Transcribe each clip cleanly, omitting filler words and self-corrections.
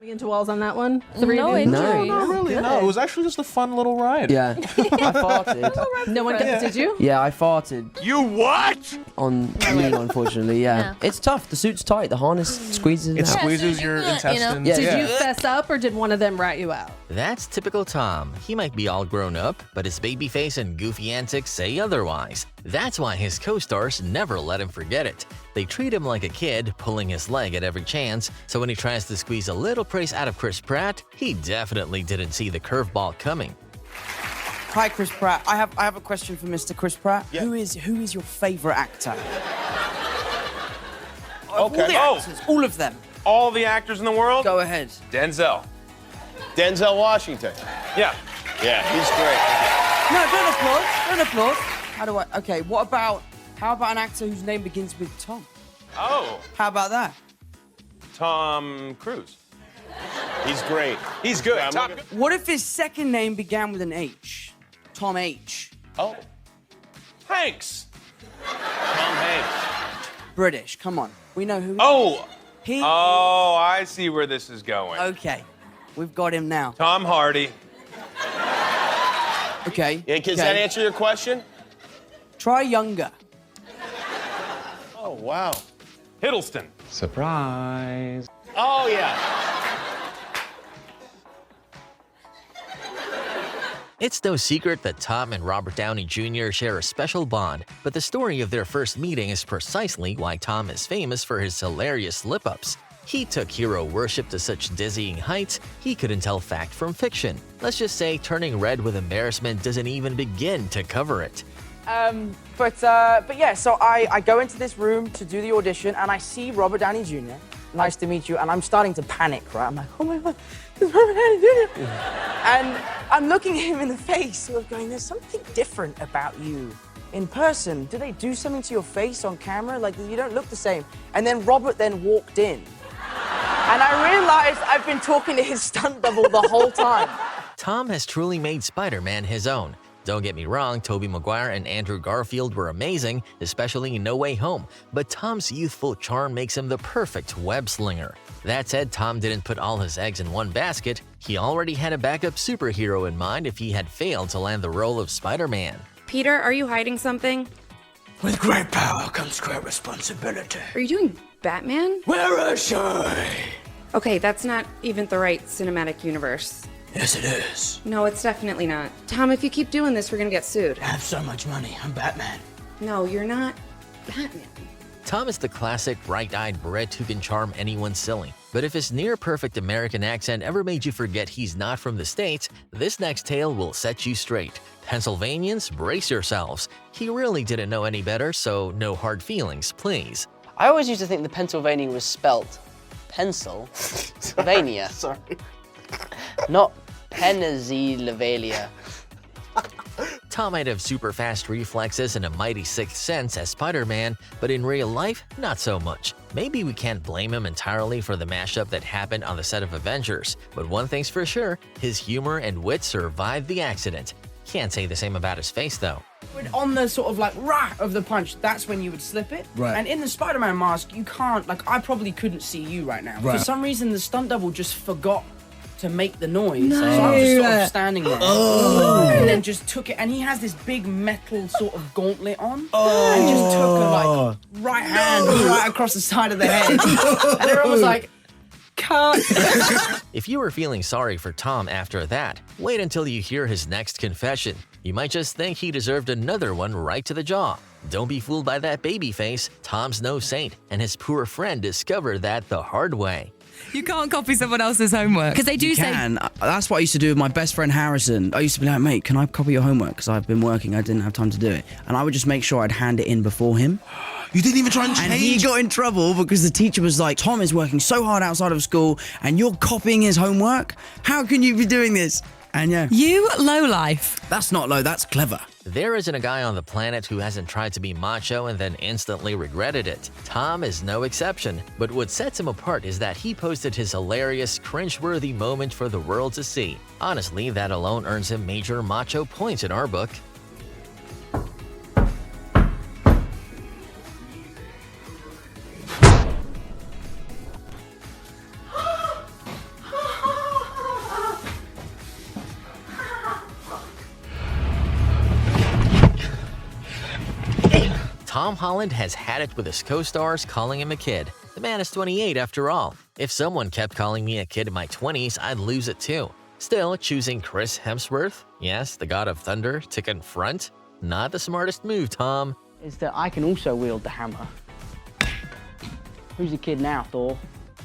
Into walls on that one? No injury. No, not really. No, it was actually just a fun little ride. Yeah, I farted. No one did you? Yeah, I farted. You what? On me, unfortunately, yeah. It's tough. The suit's tight. The harness squeezes It out. squeezes your intestines. Yeah. Did you fess up or did one of them rat you out? That's typical Tom. He might be all grown up, but his baby face and goofy antics say otherwise. That's why his co-stars never let him forget it. They treat him like a kid, pulling his leg at every chance, so when he tries to squeeze a little praise out of Chris Pratt, he definitely didn't see the curveball coming. Hi, Chris Pratt. I have a question for Mr. Chris Pratt. Yeah. Who is your favourite actor? Okay. All the actors, all of them. All the actors in the world? Go ahead. Denzel. Denzel Washington. Yeah. Yeah, he's great. No, don't applaud. Don't applaud. How do I? Okay. How about an actor whose name begins with Tom? Oh, How about that? Tom Cruise. He's great. He's good. Yeah, I'm Top looking- What if his second name began with an H? Tom H. Oh, Hanks. Tom Hanks. British. Come on. We know who. Oh. He. Oh, I see where this is going. Okay. We've got him now. Tom Hardy. Okay. Yeah, does okay. that answer your question? Try younger. Oh, wow. Hiddleston. Surprise. Oh, yeah. It's no secret that Tom and Robert Downey Jr. share a special bond, but the story of their first meeting is precisely why Tom is famous for his hilarious slip-ups. He took hero worship to such dizzying heights, he couldn't tell fact from fiction. Let's just say turning red with embarrassment doesn't even begin to cover it. But yeah, so I go into this room to do the audition and I see Robert Downey Jr. Nice to meet you. And I'm starting to panic, right? I'm like, oh my God, it's Robert Downey Jr. And I'm looking him in the face, sort of going, there's something different about you in person. Did they do something to your face on camera? Like, you don't look the same. And then Robert then walked in. And I realized I've been talking to his stunt double the whole time. Tom has truly made Spider-Man his own. Don't get me wrong, Tobey Maguire and Andrew Garfield were amazing, especially in No Way Home, but Tom's youthful charm makes him the perfect web-slinger. That said, Tom didn't put all his eggs in one basket. He already had a backup superhero in mind if he had failed to land the role of Spider-Man. Peter, are you hiding something? With great power comes great responsibility. Are you doing Batman? Where is she? Okay, that's not even the right cinematic universe. Yes, it is. No, it's definitely not. Tom, if you keep doing this, we're gonna get sued. I have so much money. I'm Batman. No, you're not Batman. Tom is the classic bright-eyed Brit who can charm anyone silly. But if his near-perfect American accent ever made you forget he's not from the States, this next tale will set you straight. Pennsylvanians, brace yourselves. He really didn't know any better, so no hard feelings, please. I always used to think the Pennsylvania was spelt Pennsylvania. Sorry. Not Pennsylvania. Tom might have super fast reflexes and a mighty sixth sense as Spider-Man, but in real life, not so much. Maybe we can't blame him entirely for the mashup that happened on the set of Avengers, but one thing's for sure, his humor and wit survived the accident. Can't say the same about his face though. On the sort of like rah of the punch, that's when you would slip it. Right. And in the Spider-Man mask, you can't, like, I probably couldn't see you right now. Right. For some reason, the stunt double just forgot to make the noise. So I was just sort of standing there. And then just took it, and he has this big metal sort of gauntlet on. And just took a, like, right hand right across the side of the head. And everyone was like, cut. If you were feeling sorry for Tom after that, wait until you hear his next confession. You might just think he deserved another one right to the jaw. Don't be fooled by that baby face. Tom's no saint, and his poor friend discovered that the hard way. You can't copy someone else's homework. Because they do say... That's what I used to do with my best friend Harrison. I used to be like, mate, can I copy your homework? Because I've been working, I didn't have time to do it. And I would just make sure I'd hand it in before him. You didn't even try and change? And he got in trouble because the teacher was like, Tom is working so hard outside of school and you're copying his homework? How can you be doing this? And yeah. You lowlife. That's not low, that's clever. There isn't a guy on the planet who hasn't tried to be macho and then instantly regretted it. Tom is no exception, but what sets him apart is that he posted his hilarious, cringeworthy moment for the world to see. Honestly, that alone earns him major macho points in our book. Tom Holland has had it with his co-stars calling him a kid. The man is 28 after all. If someone kept calling me a kid in my 20s, I'd lose it too. Still, choosing Chris Hemsworth, yes, the god of thunder, to confront? Not the smartest move, Tom. Is that I can also wield the hammer. Who's the kid now, Thor?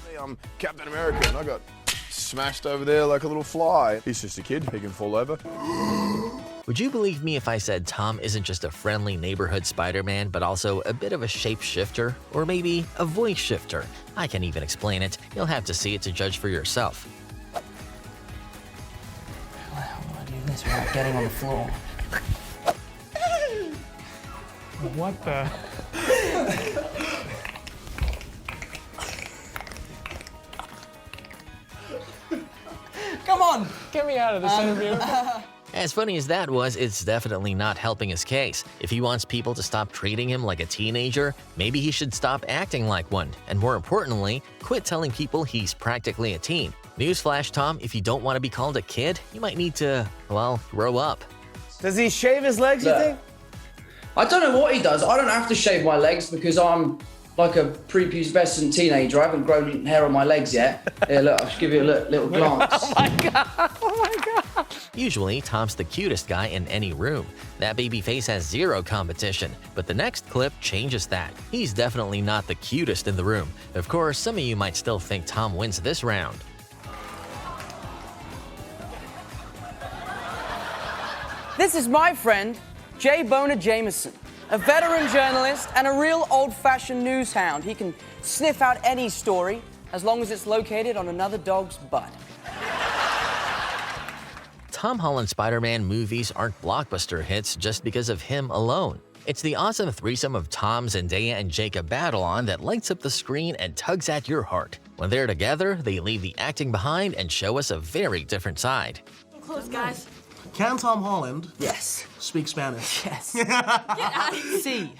Hey, I'm Captain America and I got smashed over there like a little fly. He's just a kid, he can fall over. Would you believe me if I said Tom isn't just a friendly neighborhood Spider-Man, but also a bit of a shapeshifter? Or maybe a voice shifter? I can't even explain it. You'll have to see it to judge for yourself. How do I do this without getting on the floor? What the? Come on! Get me out of this interview. As funny as that was, it's definitely not helping his case. If he wants people to stop treating him like a teenager, maybe he should stop acting like one. And more importantly, quit telling people he's practically a teen. Newsflash, Tom, if you don't want to be called a kid, you might need to, well, grow up. Does he shave his legs, you think? I don't know what he does. I don't have to shave my legs because I'm like a prepubescent teenager. I haven't grown hair on my legs yet. Here, look, I'll just give you a little glance. Oh my god! Oh my god! Usually, Tom's the cutest guy in any room. That baby face has zero competition, but the next clip changes that. He's definitely not the cutest in the room. Of course, some of you might still think Tom wins this round. This is my friend, J. Bona Jameson, a veteran journalist and a real old-fashioned news hound. He can sniff out any story as long as it's located on another dog's butt. Tom Holland Spider-Man movies aren't blockbuster hits just because of him alone. It's the awesome threesome of Tom, Zendaya, and Jacob Batalon that lights up the screen and tugs at your heart. When they're together, they leave the acting behind and show us a very different side. Close, guys. Can Tom Holland Yes. speak Spanish? Yes. Get out of here. See.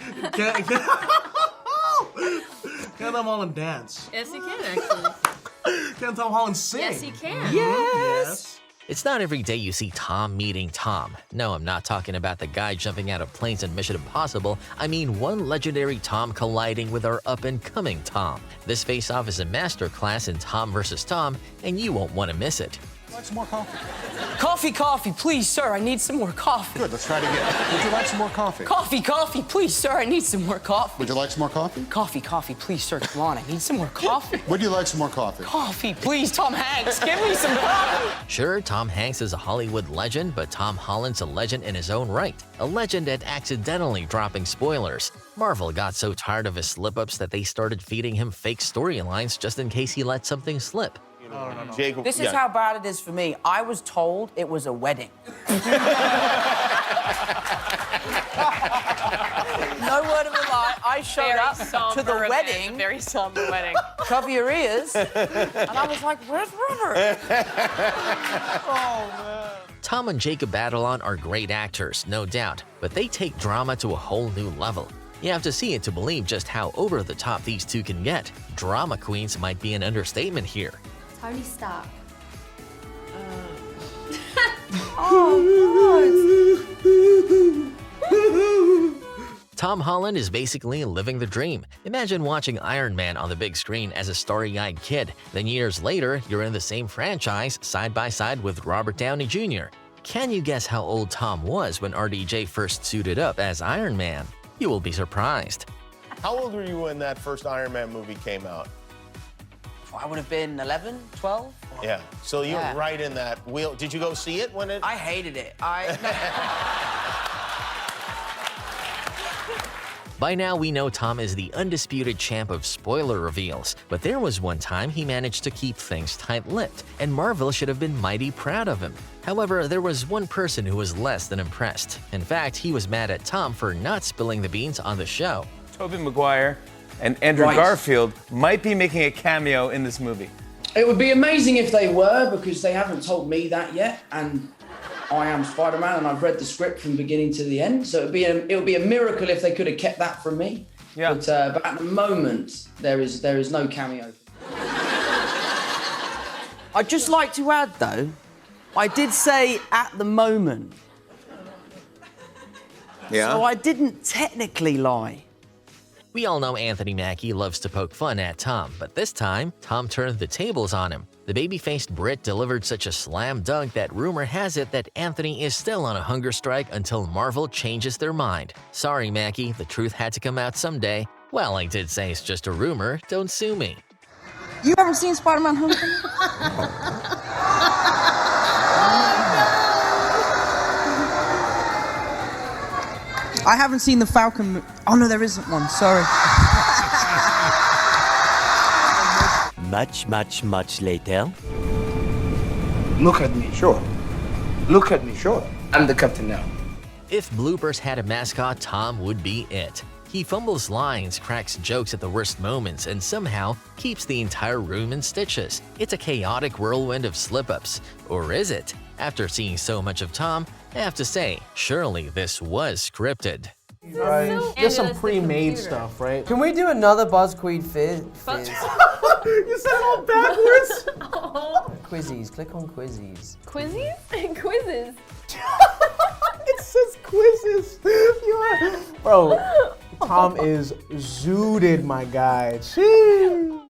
Can Tom Holland dance? Yes, he can, actually. Can Tom Holland sing? Yes, he can. Yes. It's not every day you see Tom meeting Tom. No, I'm not talking about the guy jumping out of planes in Mission Impossible. I mean one legendary Tom colliding with our up-and-coming Tom. This face-off is a masterclass in Tom versus Tom, and you won't want to miss it. Would you like some more coffee? Coffee, please, sir. I need some more coffee. Good, let's try it again. Would you like some more coffee? Coffee, please, sir. I need some more coffee. Would you like some more coffee? Coffee, please, sir. Come on, I need some more coffee. Would you like some more coffee? Coffee, please, Tom Hanks. Give me some coffee. Sure, Tom Hanks is a Hollywood legend, but Tom Holland's a legend in his own right. A legend at accidentally dropping spoilers. Marvel got so tired of his slip-ups that they started feeding him fake storylines just in case he let something slip. Jake, This is how bad it is for me. I was told it was a wedding. No word of a lie. I showed up to the wedding. Very somber wedding. Cover your ears. And I was like, where's Robert? Tom and Jacob Batalon are great actors, no doubt, but they take drama to a whole new level. You have to see it to believe just how over the top these two can get. Drama queens might be an understatement here. Tony Stark. Tom Holland is basically living the dream. Imagine watching Iron Man on the big screen as a starry-eyed kid. Then years later, you're in the same franchise, side by side with Robert Downey Jr. Can you guess how old Tom was when RDJ first suited up as Iron Man? You will be surprised. How old were you when that first Iron Man movie came out? I would have been 11, 12. Yeah, so you're right in that wheel. Did you go see it when it? I hated it. By now, we know Tom is the undisputed champ of spoiler reveals, but there was one time he managed to keep things tight-lipped, and Marvel should have been mighty proud of him. However, there was one person who was less than impressed. In fact, he was mad at Tom for not spilling the beans on the show. Tobey Maguire and Andrew Garfield might be making a cameo in this movie. It would be amazing if they were, because they haven't told me that yet, and I am Spider-Man and I've read the script from beginning to the end, so it would be a miracle if they could have kept that from me. Yeah. But at the moment, there is no cameo. I'd just like to add, though, I did say at the moment. Yeah. So I didn't technically lie. We all know Anthony Mackie loves to poke fun at Tom, but this time, Tom turned the tables on him. The baby-faced Brit delivered such a slam dunk that rumor has it that Anthony is still on a hunger strike until Marvel changes their mind. Sorry, Mackie, the truth had to come out someday. Well, I did say it's just a rumor, don't sue me. You haven't seen Spider-Man Homecoming? I haven't seen the Falcon. Oh no, there isn't one. Sorry. Much later. Look at me, sure. Look at me, sure. I'm the captain now. If bloopers had a mascot, Tom would be it. He fumbles lines, cracks jokes at the worst moments, and somehow keeps the entire room in stitches. It's a chaotic whirlwind of slip-ups. Or is it? After seeing so much of Tom, I have to say, surely this was scripted. Right. Just some pre-made stuff, right? Can we do another BuzzQuiz fizz? You said it all backwards? Quizzies. Click on Quizzies. Quizzies? Quizzes. It says quizzes. Bro, Tom is zooted, my guy. Jeez.